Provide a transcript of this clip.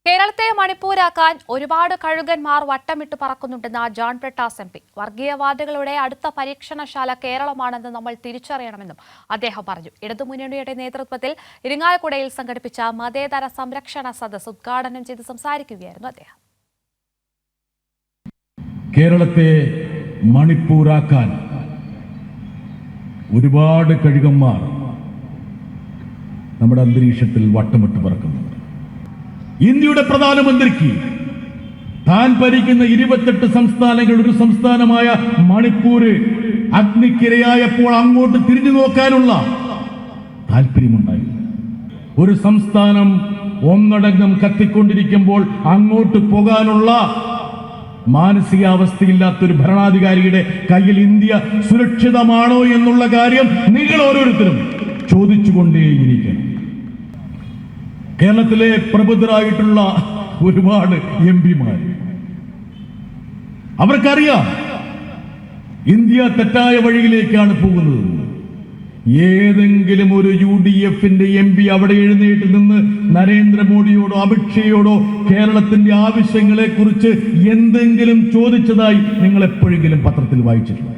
കേരളത്തെ മണിപ്പൂരാക്കാൻ ഒരുപാട് കഴുകന്മാർ വട്ടമിട്ട് പറക്കുന്നുണ്ടെന്ന് ജോൺ ബ്രിട്ടാസ് MP. വർഗീയവാദികളുടെ അടുത്ത പരീക്ഷണശാല കേരളമാണെന്ന് നമ്മൾ തിരിച്ചറിയണമെന്നും അദ്ദേഹം പറഞ്ഞു. ഇടതുമുന്നണിയുടെ നേതൃത്വത്തിൽ ഇരിങ്ങാലക്കുടയിൽ സംഘടിപ്പിച്ച മതേതര സംരക്ഷണ സദസ്സ് ഉദ്ഘാടനം ചെയ്ത് സംസാരിക്കുകയായിരുന്നു അദ്ദേഹം. കേരളത്തെ മണിപ്പൂരാക്കാൻ ഒരുപാട് കഴുകന്മാർ നമ്മുടെ അന്തരീക്ഷത്തിൽ വട്ടമിട്ട് പറക്കുന്നുണ്ട്. ഇന്ത്യയുടെ പ്രധാനമന്ത്രിക്ക് താൻ ഭരിക്കുന്ന 28 സംസ്ഥാനങ്ങൾ ഒരു സംസ്ഥാനമായ മണിപ്പൂര് അഗ്നിക്കിരയായപ്പോൾ അങ്ങോട്ട് തിരിഞ്ഞു നോക്കാനുള്ള താല്പര്യമുണ്ടായി. ഒരു സംസ്ഥാനം ഒന്നടങ്കം കത്തിക്കൊണ്ടിരിക്കുമ്പോൾ അങ്ങോട്ട് പോകാനുള്ള മാനസികാവസ്ഥയില്ലാത്തൊരു ഭരണാധികാരിയുടെ കയ്യിൽ ഇന്ത്യ സുരക്ഷിതമാണോ എന്നുള്ള കാര്യം നിങ്ങൾ ഓരോരുത്തരും ചോദിച്ചുകൊണ്ടേയിരിക്കണം. കേരളത്തിലെ പ്രബുദ്ധരായിട്ടുള്ള ഒരുപാട് MP-മാർ അവർക്കറിയാം ഇന്ത്യ തെറ്റായ വഴിയിലേക്കാണ് പോകുന്നത്. ഏതെങ്കിലും ഒരു UDF-ന്റെ MP അവിടെ എഴുന്നേറ്റ് നിന്ന് നരേന്ദ്രമോദിയോടോ അമിത്ഷയോടോ കേരളത്തിന്റെ ആവശ്യങ്ങളെ കുറിച്ച് എന്തെങ്കിലും ചോദിച്ചതായി നിങ്ങൾ എപ്പോഴെങ്കിലും പത്രത്തിൽ വായിച്ചിട്ടുണ്ടോ?